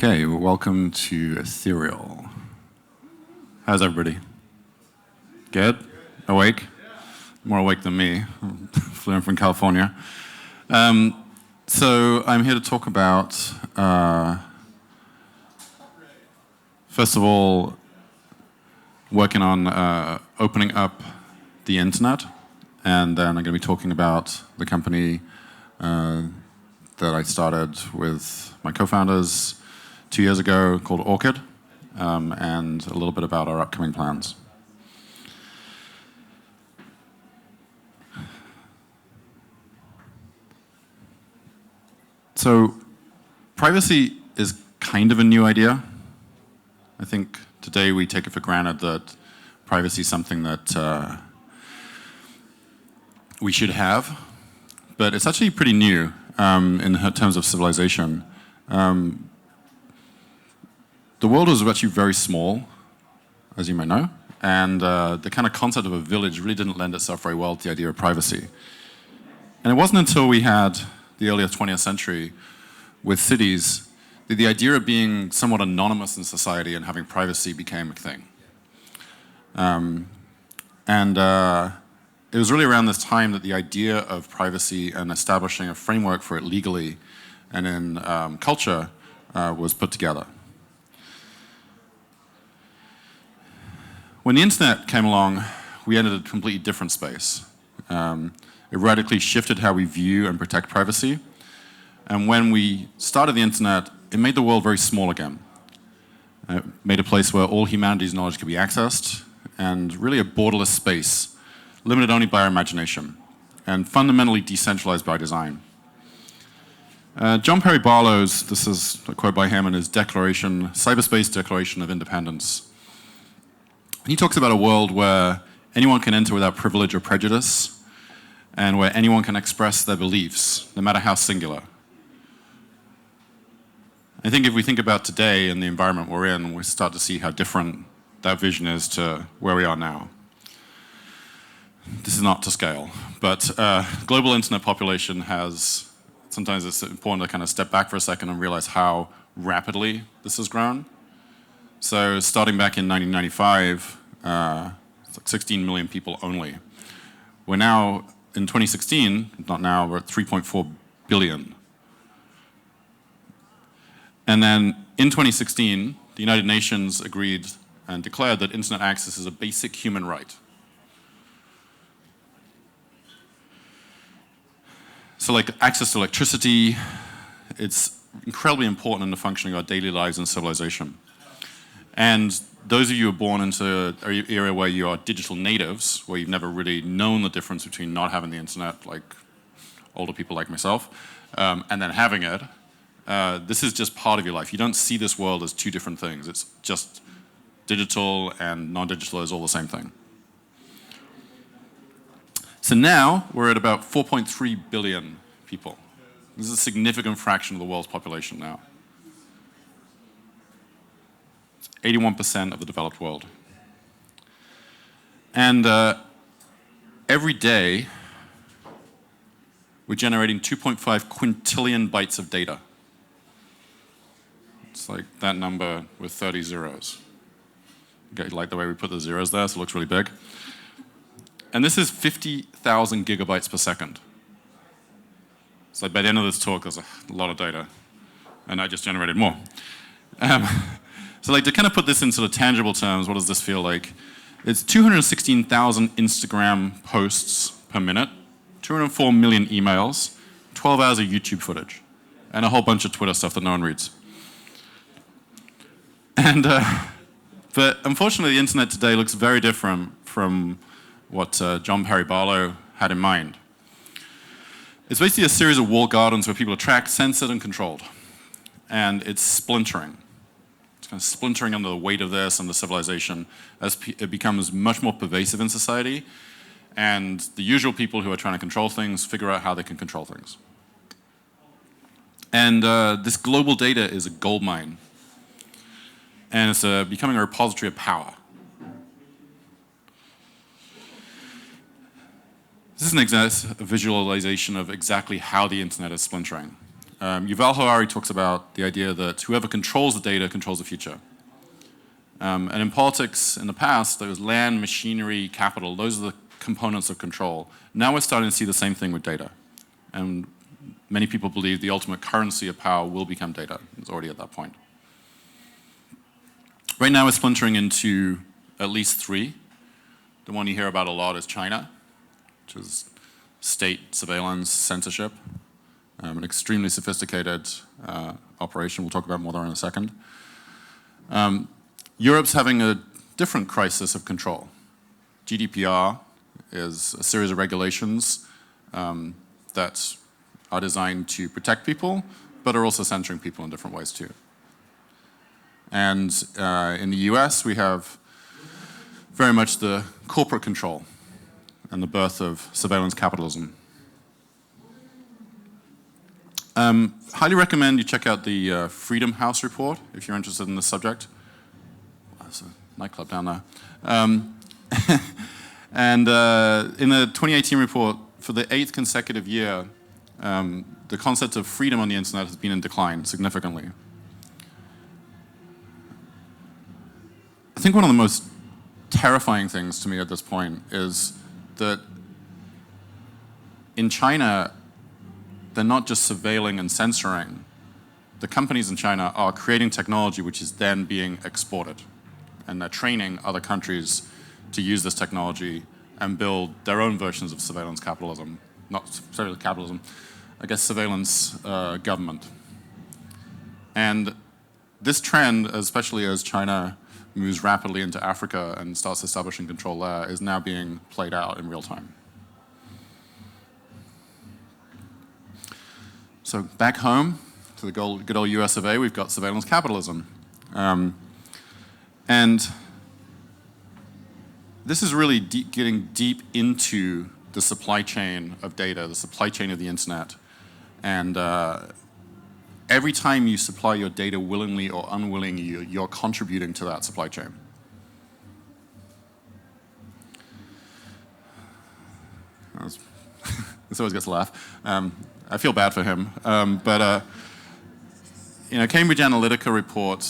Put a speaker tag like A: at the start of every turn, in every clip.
A: Okay, well, welcome to Ethereal. How's everybody? Good? Awake? More awake than me. Flew in from California. So I'm here to talk about, first of all, working on opening up the internet, and then I'm going to be talking about the company that I started with my co-founders 2 years ago called Orchid, and a little bit about our upcoming plans. So privacy is kind of a new idea. I think today we take it for granted that privacy is something that we should have, but it's actually pretty new in terms of civilization. The world was actually very small, as you may know, and the kind of concept of a village really didn't lend itself very well to the idea of privacy. And it wasn't until we had the earlier 20th century with cities that the idea of being somewhat anonymous in society and having privacy became a thing. It was really around this time that the idea of privacy and establishing a framework for it legally and in culture was put together. When the internet came along, we entered a completely different space. It radically shifted how we view and protect privacy. And when we started the internet, it made the world very small again. It made a place where all humanity's knowledge could be accessed, and really a borderless space, limited only by our imagination, and fundamentally decentralized by design. John Perry Barlow's, this is a quote by him in his declaration, Cyberspace Declaration of Independence. He talks about a world where anyone can enter without privilege or prejudice, and where anyone can express their beliefs, no matter how singular. I think if we think about today and the environment we're in, we start to see how different that vision is to where we are now. This is not to scale, but global internet population has, sometimes it's important to kind of step back for a second and realize how rapidly this has grown. So starting back in 1995, it's like 16 million people only. We're now, in 2016, not now, we're at 3.4 billion. And then in 2016, the United Nations agreed and declared that internet access is a basic human right. So like access to electricity, it's incredibly important in the functioning of our daily lives and civilization. And those of you who are born into an era where you are digital natives, where you've never really known the difference between not having the internet, like older people like myself, and then having it, this is just part of your life. You don't see this world as two different things. It's just digital and non-digital is all the same thing. So now we're at about 4.3 billion people. This is a significant fraction of the world's population now. 81% of the developed world. And every day, we're generating 2.5 quintillion bytes of data. It's like that number with 30 zeros. Okay, you like the way we put the zeros there, so it looks really big. And this is 50,000 gigabytes per second. So by the end of this talk, there's a lot of data. And I just generated more. So like to kind of put this in sort of tangible terms, what does this feel like? It's 216,000 Instagram posts per minute, 204 million emails, 12 hours of YouTube footage, and a whole bunch of Twitter stuff that no one reads. And, but unfortunately the internet today looks very different from what John Perry Barlow had in mind. It's basically a series of walled gardens where people are tracked, censored, and controlled. And it's splintering. It's kind of splintering under the weight of this and the civilization as it becomes much more pervasive in society. And the usual people who are trying to control things figure out how they can control things. And this global data is a gold mine. And it's becoming a repository of power. This is a visualization of exactly how the internet is splintering. Yuval Harari talks about the idea that whoever controls the data controls the future. And in politics in the past, there was land, machinery, capital. Those are the components of control. Now we're starting to see the same thing with data. And many people believe the ultimate currency of power will become data. It's already at that point. Right now we're splintering into at least three. The one you hear about a lot is China, which is state surveillance, censorship, an extremely sophisticated operation. We'll talk about more there in a second. Europe's having a different crisis of control. GDPR is a series of regulations that are designed to protect people, but are also censoring people in different ways too. And in the US, we have very much the corporate control and the birth of surveillance capitalism. Highly recommend you check out the Freedom House report if you're interested in this subject. Wow, there's a nightclub down there. And in the 2018 report, for the 8th consecutive year, the concept of freedom on the internet has been in decline significantly. I think one of the most terrifying things to me at this point is that in China, they're not just surveilling and censoring. The companies in China are creating technology which is then being exported. And they're training other countries to use this technology and build their own versions of surveillance capitalism. Not surveillance capitalism, I guess surveillance government. And this trend, especially as China moves rapidly into Africa and starts establishing control there, is now being played out in real time. So back home to the good old US of A, we've got surveillance capitalism. And this is really getting deep into the supply chain of data, the supply chain of the internet. And every time you supply your data willingly or unwillingly, you're contributing to that supply chain. This always gets a laugh. I feel bad for him. But Cambridge Analytica report,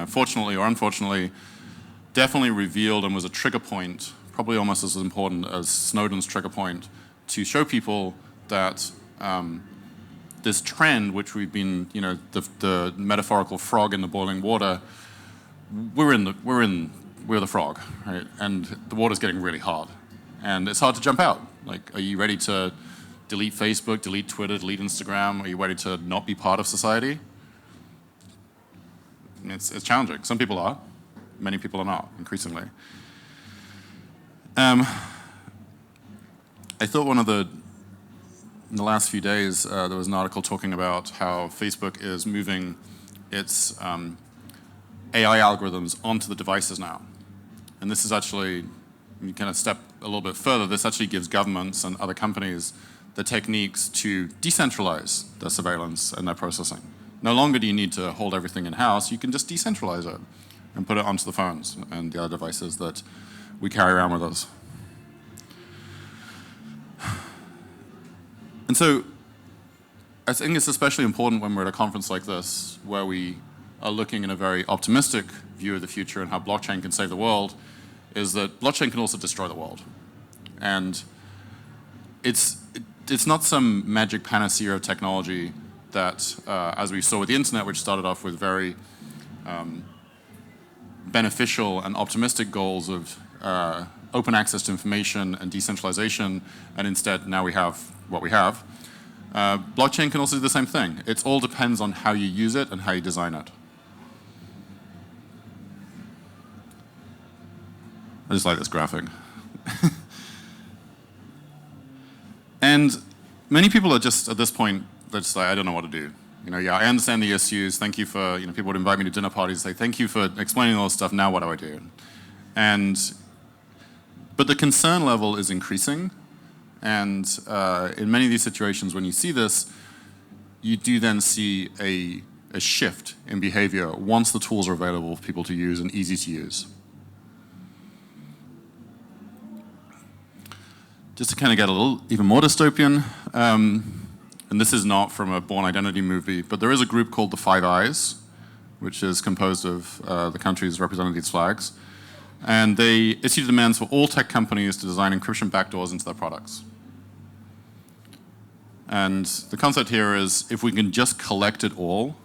A: fortunately or unfortunately, definitely revealed and was a trigger point, probably almost as important as Snowden's trigger point, to show people that this trend, which we've been, the metaphorical frog in the boiling water, we're the frog, right? And the water's getting really hard, and it's hard to jump out. Like, are you ready to delete Facebook, delete Twitter, delete Instagram? Are you ready to not be part of society? It's challenging. Some people are. Many people are not, increasingly. I thought in the last few days, there was an article talking about how Facebook is moving its AI algorithms onto the devices now. And this is actually, you kind of step a little bit further, this actually gives governments and other companies the techniques to decentralize their surveillance and their processing. No longer do you need to hold everything in-house, you can just decentralize it and put it onto the phones and the other devices that we carry around with us. And so I think it's especially important when we're at a conference like this, where we are looking in a very optimistic view of the future and how blockchain can save the world, is that blockchain can also destroy the world. And it's not some magic panacea of technology that, as we saw with the internet, which started off with very beneficial and optimistic goals of open access to information and decentralization, and instead now we have what we have. Blockchain can also do the same thing. It all depends on how you use it and how you design it. I just like this graphic. And many people are just, at this point, they're just like, I don't know what to do. Yeah, I understand the issues. Thank you for, people would invite me to dinner parties and say, thank you for explaining all this stuff. Now what do I do? But the concern level is increasing. And in many of these situations, when you see this, you do then see a shift in behavior once the tools are available for people to use and easy to use. Just to kind of get a little even more dystopian, and this is not from a Bourne Identity movie, but there is a group called the Five Eyes, which is composed of the countries representing these flags. And they issue demands for all tech companies to design encryption backdoors into their products. And the concept here is if we can just collect it all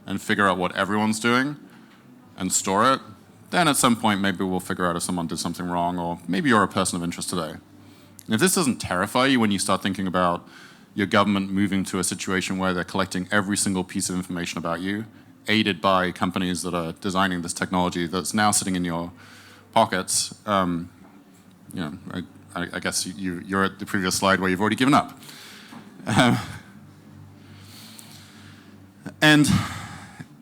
A: and figure out what everyone's doing and store it, then at some point maybe we'll figure out if someone did something wrong, or maybe you're a person of interest today. And if this doesn't terrify you when you start thinking about your government moving to a situation where they're collecting every single piece of information about you, aided by companies that are designing this technology that's now sitting in your pockets, I guess you're at the previous slide where you've already given up. And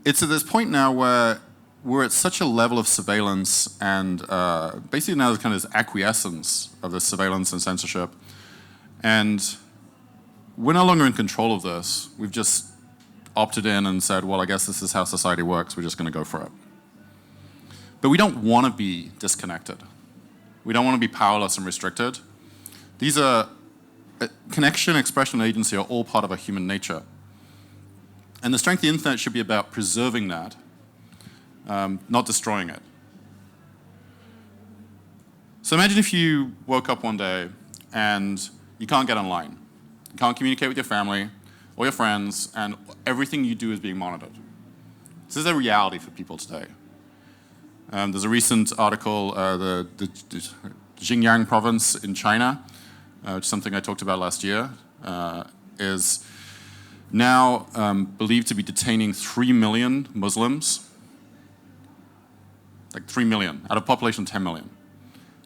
A: it's at this point now where we're at such a level of surveillance and basically now there's kind of this acquiescence of this surveillance and censorship. And we're no longer in control of this. We've just opted in and said, well, I guess this is how society works. We're just going to go for it. But we don't want to be disconnected. We don't want to be powerless and restricted. These are connection, expression, and agency are all part of our human nature. And the strength of the internet should be about preserving that, not destroying it. So imagine if you woke up one day and you can't get online. You can't communicate with your family or your friends, and everything you do is being monitored. This is a reality for people today. There's a recent article, the Xinjiang province in China, which is something I talked about last year, is now believed to be detaining 3 million Muslims, like 3 million, out of a population of 10 million.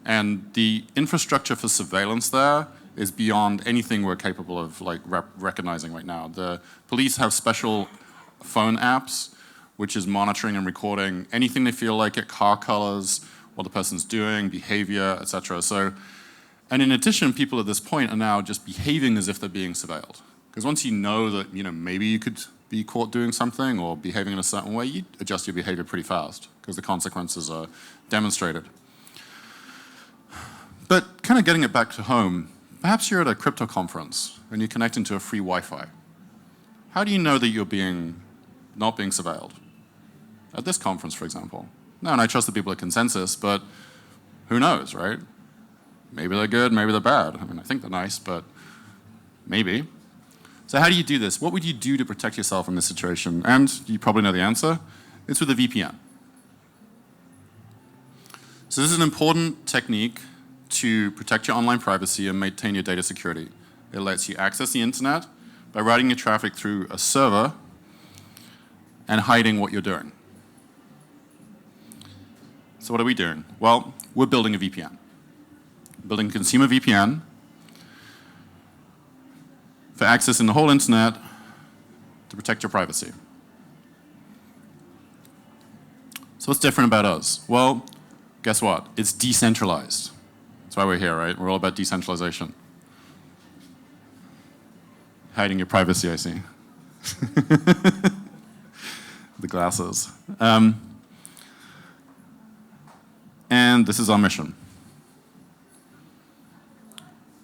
A: And the infrastructure for surveillance there is beyond anything we're capable of recognizing right now. The police have special phone apps which is monitoring and recording anything they feel like it, car colors, what the person's doing, behavior, etc. So, and in addition, people at this point are now just behaving as if they're being surveilled. Because once you know that, maybe you could be caught doing something or behaving in a certain way, you adjust your behavior pretty fast because the consequences are demonstrated. But kind of getting it back to home, perhaps you're at a crypto conference and you're connecting to a free Wi-Fi. How do you know that you're not being surveilled? At this conference, for example. No, and I trust the people at Consensus, but who knows, right? Maybe they're good, maybe they're bad. I mean, I think they're nice, but maybe. So how do you do this? What would you do to protect yourself in this situation? And you probably know the answer. It's with a VPN. So this is an important technique to protect your online privacy and maintain your data security. It lets you access the internet by routing your traffic through a server and hiding what you're doing. So what are we doing? Well, we're building a VPN. Building a consumer VPN for accessing the whole internet to protect your privacy. So what's different about us? Well, guess what? It's decentralized. That's why we're here, right? We're all about decentralization. Hiding your privacy, I see. The glasses. And this is our mission.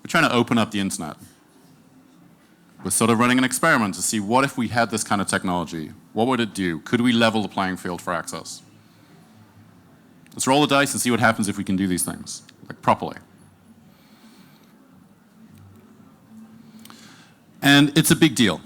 A: We're trying to open up the internet. We're sort of running an experiment to see what if we had this kind of technology? What would it do? Could we level the playing field for access? Let's roll the dice and see what happens if we can do these things, properly. And it's a big deal.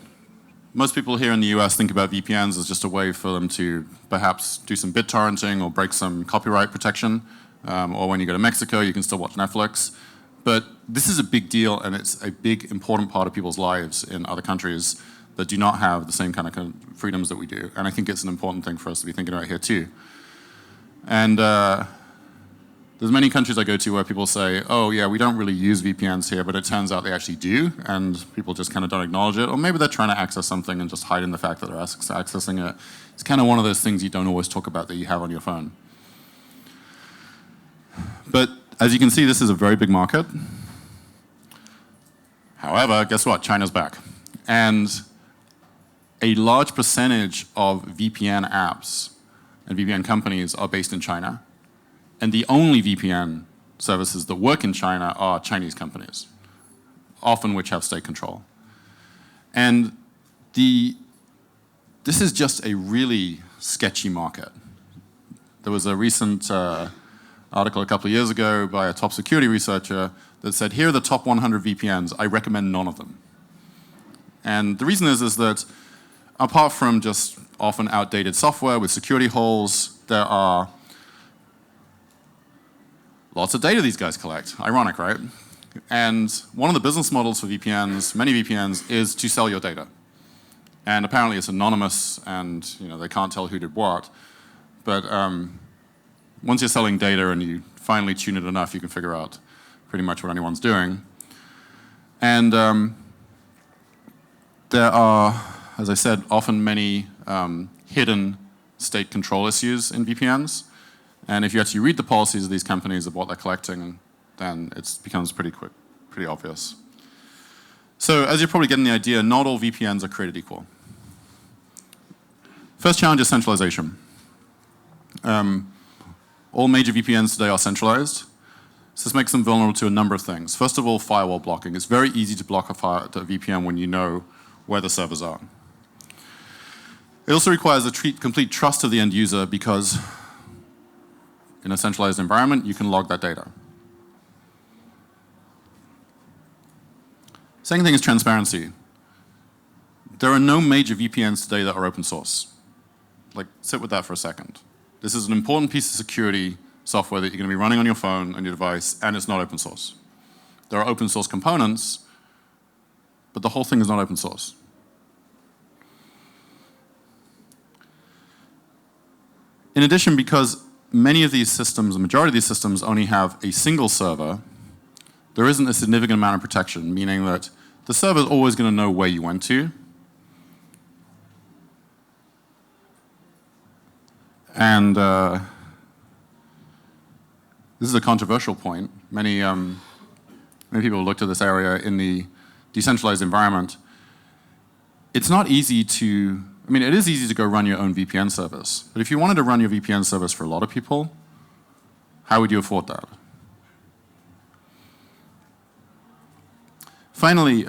A: Most people here in the US think about VPNs as just a way for them to perhaps do some BitTorrenting or break some copyright protection. Or when you go to Mexico, you can still watch Netflix. But this is a big deal, and it's a big, important part of people's lives in other countries that do not have the same kind of freedoms that we do. And I think it's an important thing for us to be thinking about here too. And there's many countries I go to where people say, oh yeah, we don't really use VPNs here, but it turns out they actually do, and people just kind of don't acknowledge it. Or maybe they're trying to access something and just hiding the fact that they're accessing it. It's kind of one of those things you don't always talk about that you have on your phone. But as you can see, this is a very big market. However, guess what? China's back. And a large percentage of VPN apps and VPN companies are based in China. And the only VPN services that work in China are Chinese companies, often which have state control. And this is just a really sketchy market. There was a recent article a couple of years ago by a top security researcher that said, here are the top 100 VPNs. I recommend none of them. And the reason is that apart from just often outdated software with security holes, there are lots of data these guys collect. Ironic, right? And one of the business models for VPNs, many VPNs, is to sell your data. And apparently it's anonymous and they can't tell who did what. But once you're selling data and you finally tune it enough, you can figure out pretty much what anyone's doing. And there are, as I said, often many hidden state control issues in VPNs. And if you actually read the policies of these companies of what they're collecting, then it becomes pretty obvious. So as you're probably getting the idea, not all VPNs are created equal. First challenge is centralization. All major VPNs today are centralized. So this makes them vulnerable to a number of things. First of all, firewall blocking. It's very easy to block a VPN when you know where the servers are. It also requires a complete trust of the end user because in a centralized environment, you can log that data. Second thing is transparency. There are no major VPNs today that are open source. Like, sit with that for a second. This is an important piece of security software that you're going to be running on your phone, on your device, and it's not open source. There are open source components, but the whole thing is not open source. In addition, because many of these systems, the majority of these systems only have a single server, there isn't a significant amount of protection, meaning that the server is always going to know where you went to. And this is a controversial point. Many people looked at this area in the decentralized environment. It's not easy to, it is easy to go run your own VPN service. But if you wanted to run your VPN service for a lot of people, how would you afford that? Finally,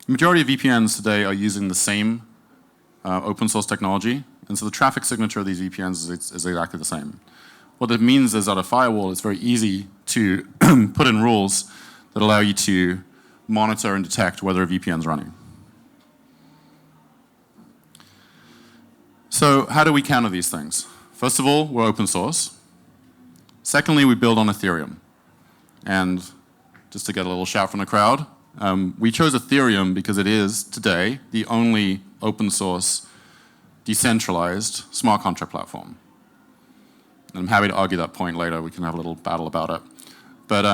A: majority of VPNs today are using the same open source technology. And so the traffic signature of these VPNs is exactly the same. What that means is that a firewall is very easy to put in rules that allow you to monitor and detect whether a VPN is running. So how do we counter these things? First of all, we're open source. Secondly, we build on Ethereum. And just to get a little shout from the crowd, we chose Ethereum because it is, today, the only open source, decentralized smart contract platform. And I'm happy to argue that point later. We can have a little battle about it. But,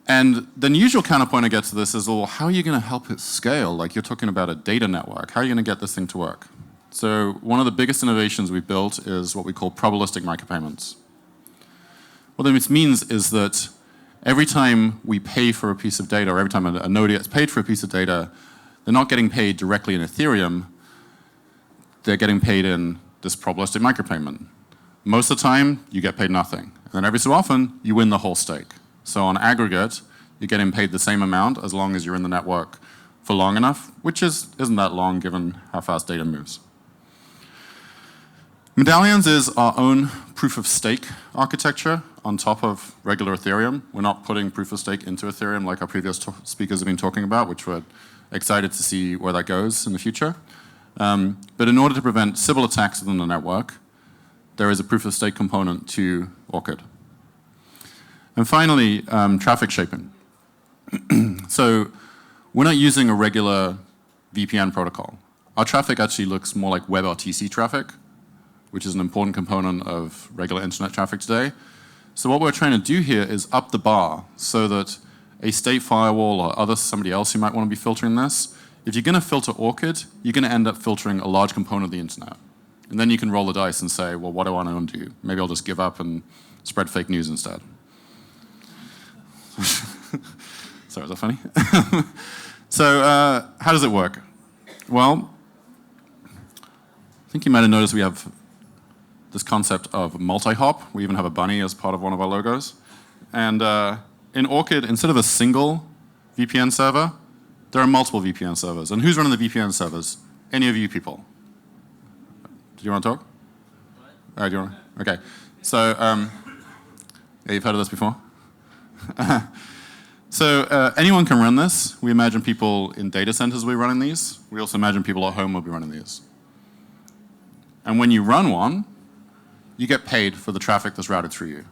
A: and the usual counterpoint I get to this is, well, how are you going to help it scale? Like, you're talking about a data network. How are you going to get this thing to work? So one of the biggest innovations we've built is what we call probabilistic micropayments. What this means is that every time we pay for a piece of data, or every time a node gets paid for a piece of data, they're not getting paid directly in Ethereum. They're getting paid in this probabilistic micropayment. Most of the time, you get paid nothing. And then every so often, you win the whole stake. So on aggregate, you're getting paid the same amount as long as you're in the network for long enough, which isn't that long given how fast data moves. Medallions is our own proof of stake architecture on top of regular Ethereum. We're not putting proof of stake into Ethereum like our previous speakers have been talking about, which we're excited to see where that goes in the future. But in order to prevent Sybil attacks within the network, there is a proof of stake component to Orchid. And finally, traffic shaping. So we're not using a regular VPN protocol. Our traffic actually looks more like WebRTC traffic, which is an important component of regular internet traffic today. So what we're trying to do here is up the bar so that a state firewall or somebody else who might want to be filtering this, if you're going to filter Orchid, you're going to end up filtering a large component of the internet. And then you can roll the dice and say, well, what do I want to do? Maybe I'll just give up and spread fake news instead. Sorry, is that funny? So how does it work? Well, I think you might have noticed we have this concept of multi-hop. We even have a bunny as part of one of our logos. And in Orchid, instead of a single VPN server, There are multiple VPN servers. And who's running the VPN servers? Any of you people? Do you want to talk? Do you want to? Okay. So, yeah, you've heard of this before? So anyone can run this. We imagine people in data centers will be running these. We also imagine people at home will be running these. And when you run one, you get paid for the traffic that's routed through you.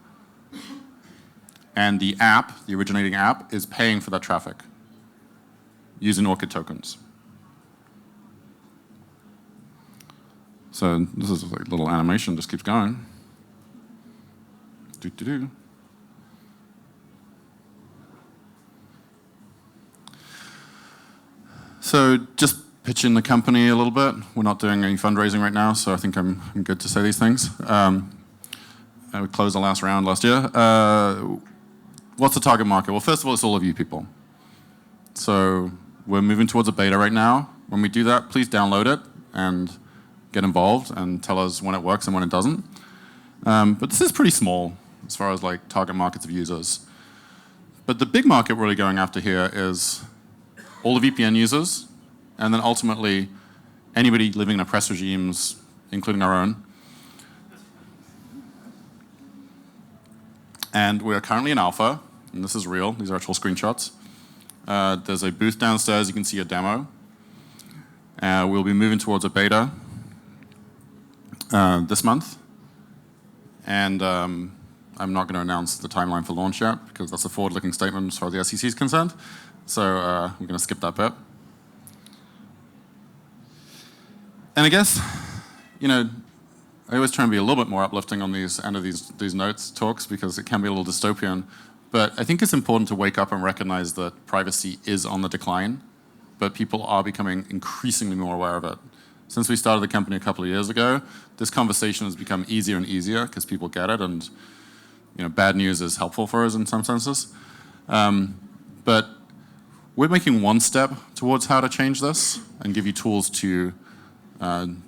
A: And the app, the originating app, is paying for that traffic using Orchid tokens. So this is like a little animation, just keeps going. Do-do-do. So just pitching the company a little bit. We're not doing any fundraising right now, so I think I'm good to say these things. We closed the last round last year. What's the target market? Well, first of all, it's all of you people. So we're moving towards a beta right now. When we do that, please download it and get involved and tell us when it works and when it doesn't. But this is pretty small as far as like target markets of users. But the big market we're really going after here is all the VPN users, and then ultimately anybody living in oppressed regimes, including our own. And we're currently in alpha, and this is real. These are actual screenshots. There's a booth downstairs. You can see a demo. We'll be moving towards a beta this month. And I'm not going to announce the timeline for launch yet, because that's a forward-looking statement as far as the SEC is concerned. So we're going to skip that bit. And I guess, you know, I always try and be a little bit more uplifting on these end of these notes talks, because it can be a little dystopian. But I think it's important to wake up and recognize that privacy is on the decline, but people are becoming increasingly more aware of it. Since we started the company a couple of years ago, this conversation has become easier and easier because people get it, and you know, bad news is helpful for us in some senses. But we're making one step towards how to change this and give you tools to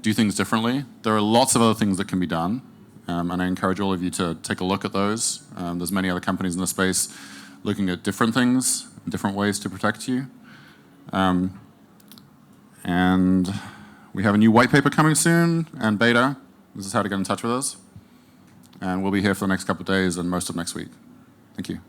A: do things differently. There are lots of other things that can be done, and I encourage all of you to take a look at those. There's many other companies in the space looking at different things, different ways to protect you. And we have a new white paper coming soon, and beta. This is how to get in touch with us. And we'll be here for the next couple of days and most of next week. Thank you.